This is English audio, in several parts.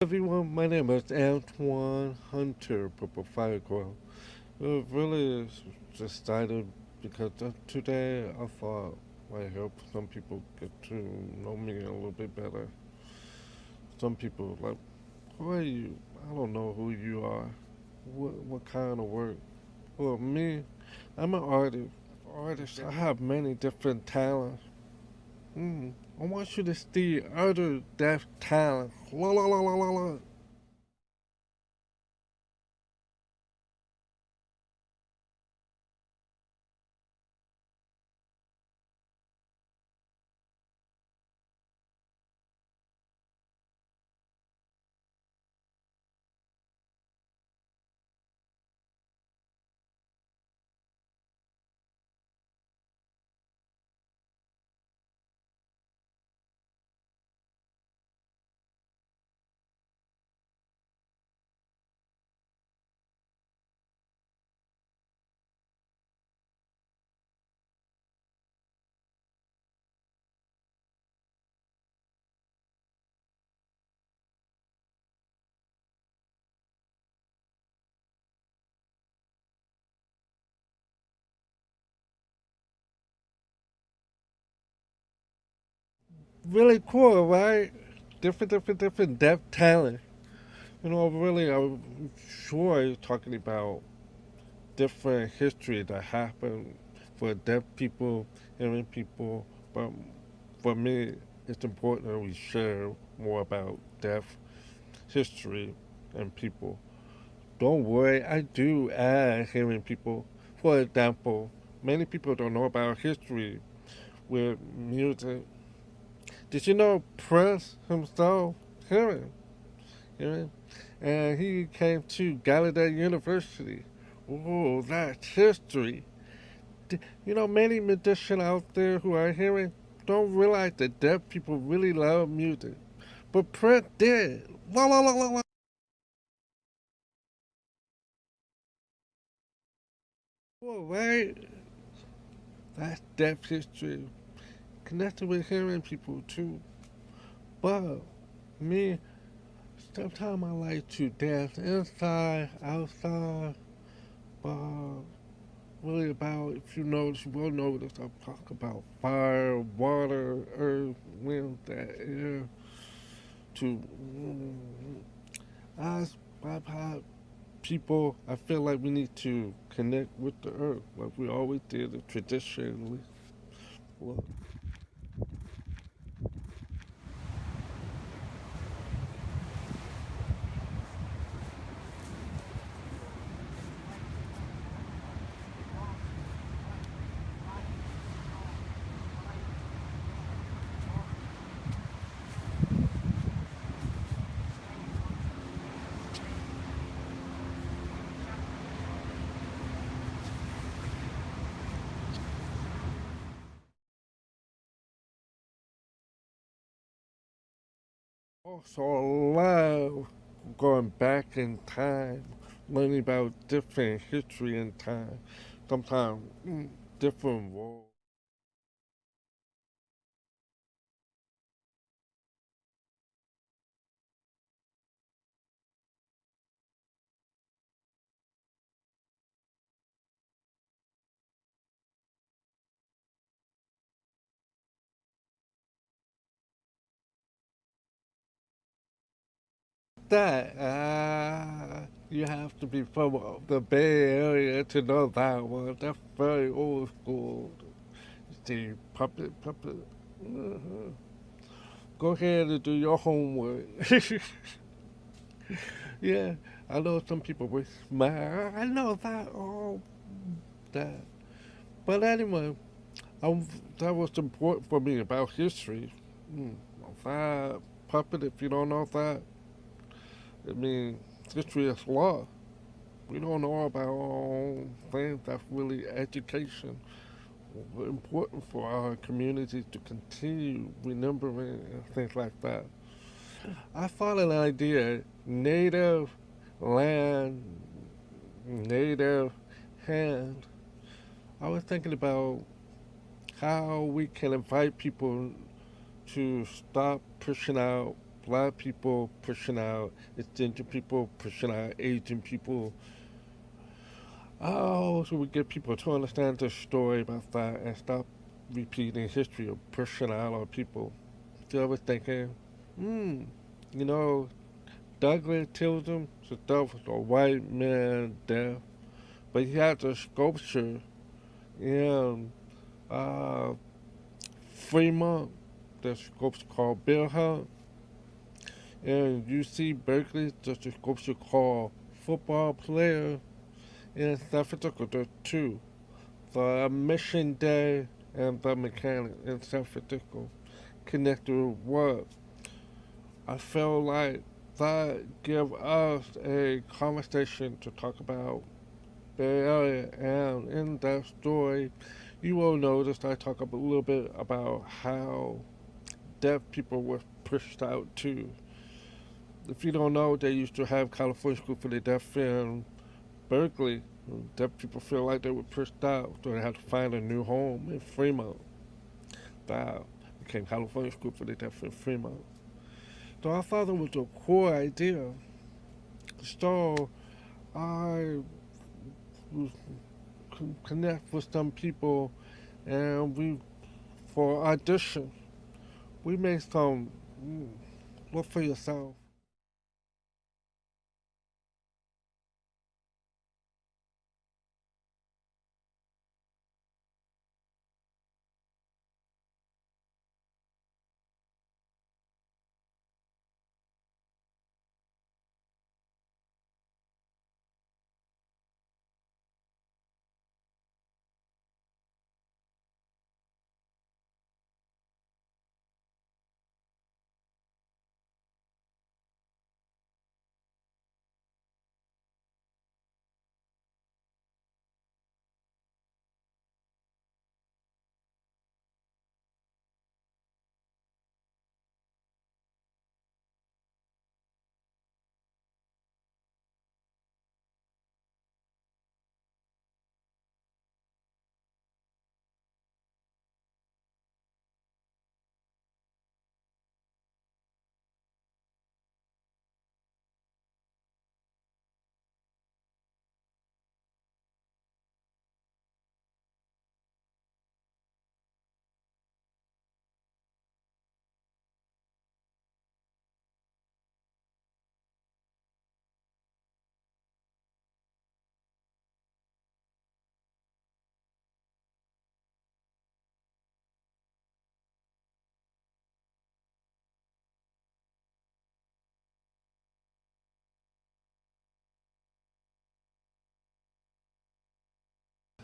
Everyone, my name is Antoine Hunter, Purple Firecrow. Really just started because today I thought I help some people get to know me a little bit better. Some people like, who are you? I don't know who you are. What kind of work? Well, me, I'm an artist. I have many different talents. I want you to see other deaf talents. La la la la la la. Really cool, right? Different deaf talent. Really, I'm sure you're talking about different history that happened for deaf people, hearing people, but for me, it's important that we share more about deaf history and people. Don't worry, I do add hearing people. For example, many people don't know about history with music. Did you know Prince himself, hearing? Hearing? And he came to Gallaudet University. Oh, that's history. Many musicians out there who are hearing don't realize that deaf people really love music. But Prince did. La la la la la. Well, right? That's deaf history. Connected with hearing people too. But me, sometimes I like to dance inside, outside, but really about, if you notice, you will notice, I'm talking about fire, water, earth, wind, that air, to, as I've people, I feel like we need to connect with the earth, like we always did it traditionally. Well, also love going back in time, learning about different history and time, sometimes different worlds. That you have to be from the Bay Area to know that one. That's very old school. See, puppet. Uh-huh. Go ahead and do your homework. Yeah, I know some people will smile. I know that. Oh, that. But anyway, that was important for me about history. Mm, that puppet, if you don't know that, I mean, history is law. We don't know about things that's really education important for our communities to continue remembering and things like that. I thought an idea, native land, native hand. I was thinking about how we can invite people to stop pushing out black people pushing out, it's ginger people pushing out Asian people. Oh, so we get people to understand the story about that and stop repeating history of pushing out our people. So I was thinking, hmm, you know, Douglas Tilden, so that was a white man death, but he had a sculpture in uh, Fremont, the sculpture called Bill Hunt, and UC Berkeley, there's a sculpture called Football Player in San Francisco. There's two, the Mission Day and the Mechanic in San Francisco, connected with what I feel like that give us a conversation to talk about Bay Area, and in that story, you will notice I talk a little bit about how deaf people were pushed out too. If you don't know, they used to have California School for the Deaf in Berkeley. Deaf people feel like they were pushed out, so they had to find a new home in Fremont. That became California School for the Deaf in Fremont. So I thought it was a cool idea. So I connect with some people, and we for audition we made some. Look for yourself.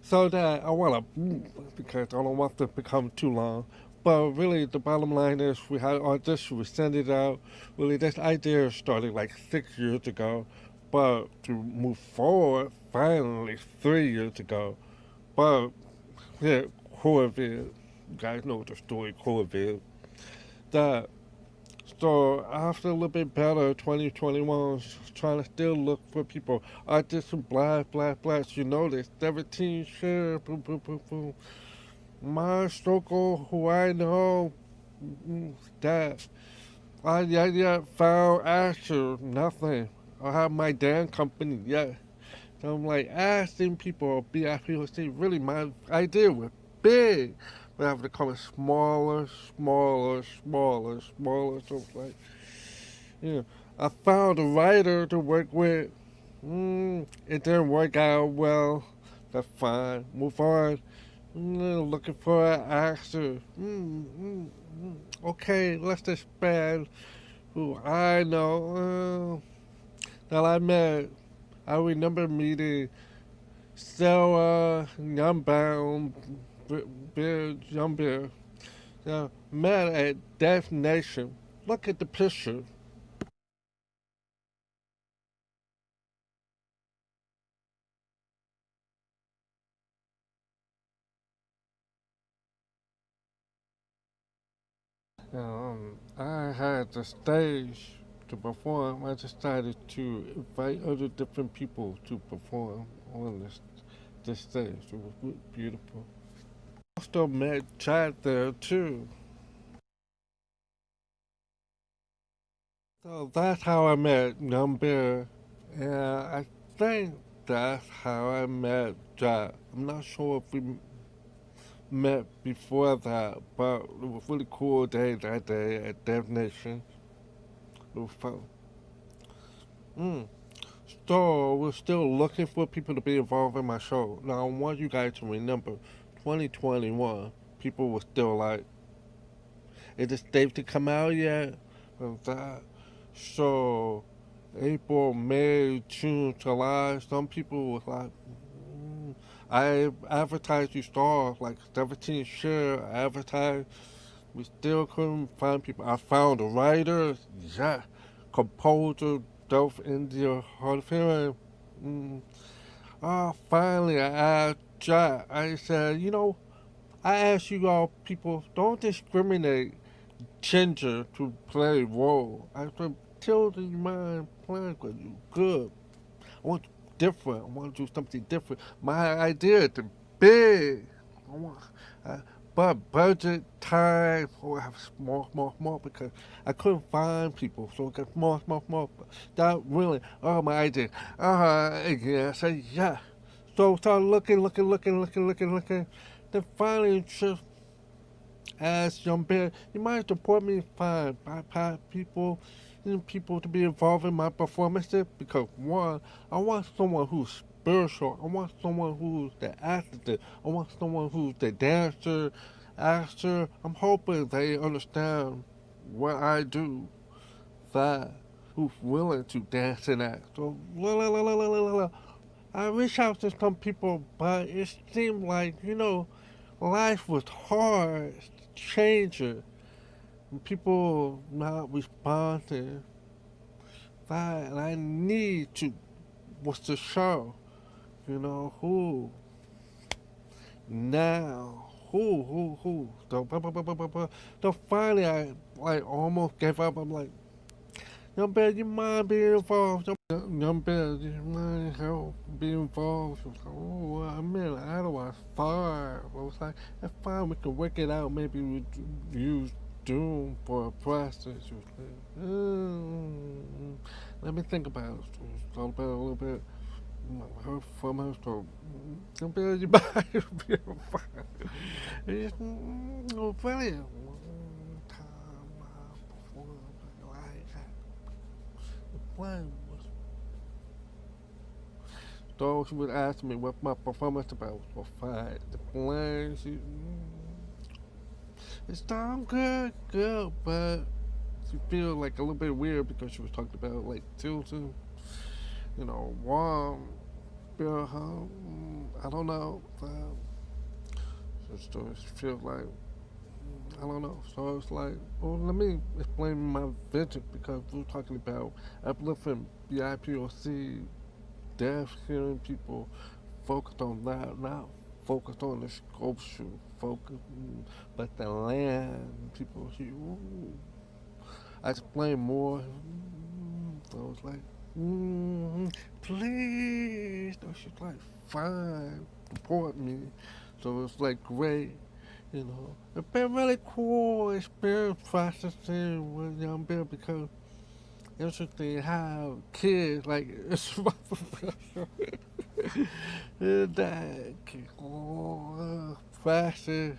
So that I want to, because I don't want to become too long. But really, the bottom line is we had audition, we sent it out. Really, this idea started like 6 years ago, but to move forward, finally 3 years ago. But yeah, COVID, you guys know the story, COVID. That so after a little bit better, 2021, trying to still look for people. Audition, black. You know this, 17 share, boom, boom, boom, boom. My struggle, who I know, that I yet found actor, nothing. I have my damn company yet. So I'm like asking people, be asking people, say, really, my idea was big. But I have to come it smaller. So it's like, yeah. I found a writer to work with. It didn't work out well. That's fine. Move on. Looking for an actor. Okay, let's expand who I know. That I met. I remember meeting Sarah Young Bear, Young Bear. Yeah, met at Deaf Nation. Look at the picture. I had the stage to perform. I decided to invite other different people to perform on this stage. It was beautiful. I also met Chad there too. So that's how I met Young Bear, and I think that's how I met Jack. I'm not sure if we met before that, but it was a really cool day that day at Dev Nation. It was fun. Mm. So we're still looking for people to be involved in my show. Now I want you guys to remember, 2021, people were still like, "Is it safe to come out yet?" And that. So April, May, June, July, some people was like, I advertised you stars like 17 share. I advertised. We still couldn't find people. I found a writer, yeah, composer, Dolph India Hard of Hearing. Mm. Finally, I asked Jack. I said, I ask you all people, don't discriminate gender to play a role. I said, Tilda, you mind playing with you? Good. I want different. I want to do something different. My idea is big. I want, uh, but budget, time, I have small, because I couldn't find people. So it got small. That really, my idea. Yeah, I said, yeah. So started looking. Then finally, just asked Young Bear, you might support me fine. I people, people to be involved in my performances because one, I want someone who's spiritual. I want someone who's the actor. I want someone who's the dancer, actor. I'm hoping they understand what I do. That who's willing to dance and act. So I reached out to some people, but it seemed like life was hard, changing, and people not responding. That and I need to was to show, who now, who. So finally, I like almost gave up. I'm like, Young Bear, you mind being involved? Young Bear, you mind help being involved? She was like, oh, well, I'm in Ottawa, far. I was like, that's fine, we can work it out. Maybe we use Doom for a process. She was like, let me think about it. She was thought about it a little bit. Her from her throat. Young Bear, you mind being fine? It's brilliant. One was those who would ask me what my performance about was fine. The plan, it sound good, but she feel like a little bit weird because she was talking about like Tilton, warm, Bill Hum, I don't know. So it feels like I don't know. So it's like, well, let me explain my vision because we're talking about uplifting BIPOC, deaf hearing people, focused on that, not focused on the sculpture, focus, but the land, people. I explain more. So it's like, please. So she's like, fine, support me. So it's like great. It's been really cool experience processing with Young Bill because it's interesting how kids like it's that fashion,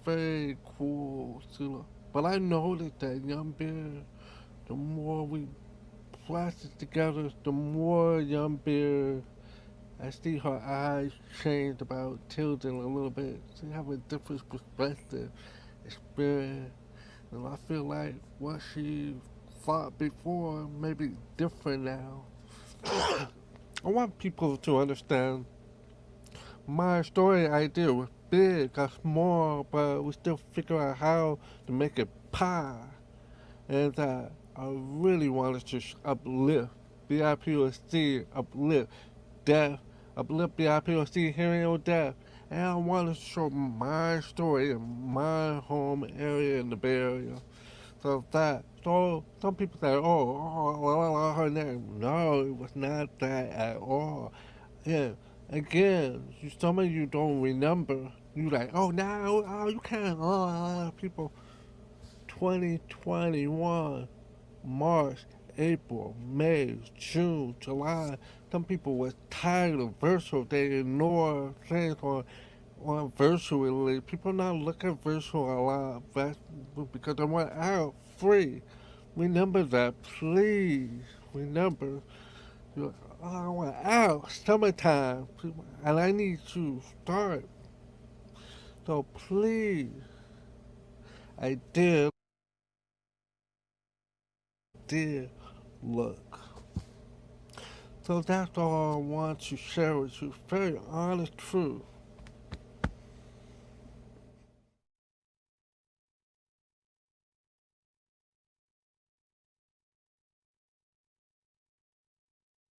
very cool. But I noticed that Young Bear, the more we practice together, the more Young Bear I see her eyes change about children a little bit. She have a different perspective, experience, and I feel like what she thought before may be different now. I want people to understand my story idea was big, got small, but we still figure out how to make it pie. And that I really wanted to uplift BIPOC, uplift deaf, uplift BIPOC, hearing or deaf. And I wanted to show my story in my home area in the Bay Area. So some people say, well, her name. No, it was not that at all. Yeah, again, some of you don't remember. You like, oh, now, you can't. People, 2021. March, April, May, June, July. Some people were tired of virtual. They ignore things on virtually. People now look at virtual a lot because they want out free. Remember that, please. Remember, I want out. Summertime, and I need to start. So please, I did look. So that's all I want to share with you. Very honest truth.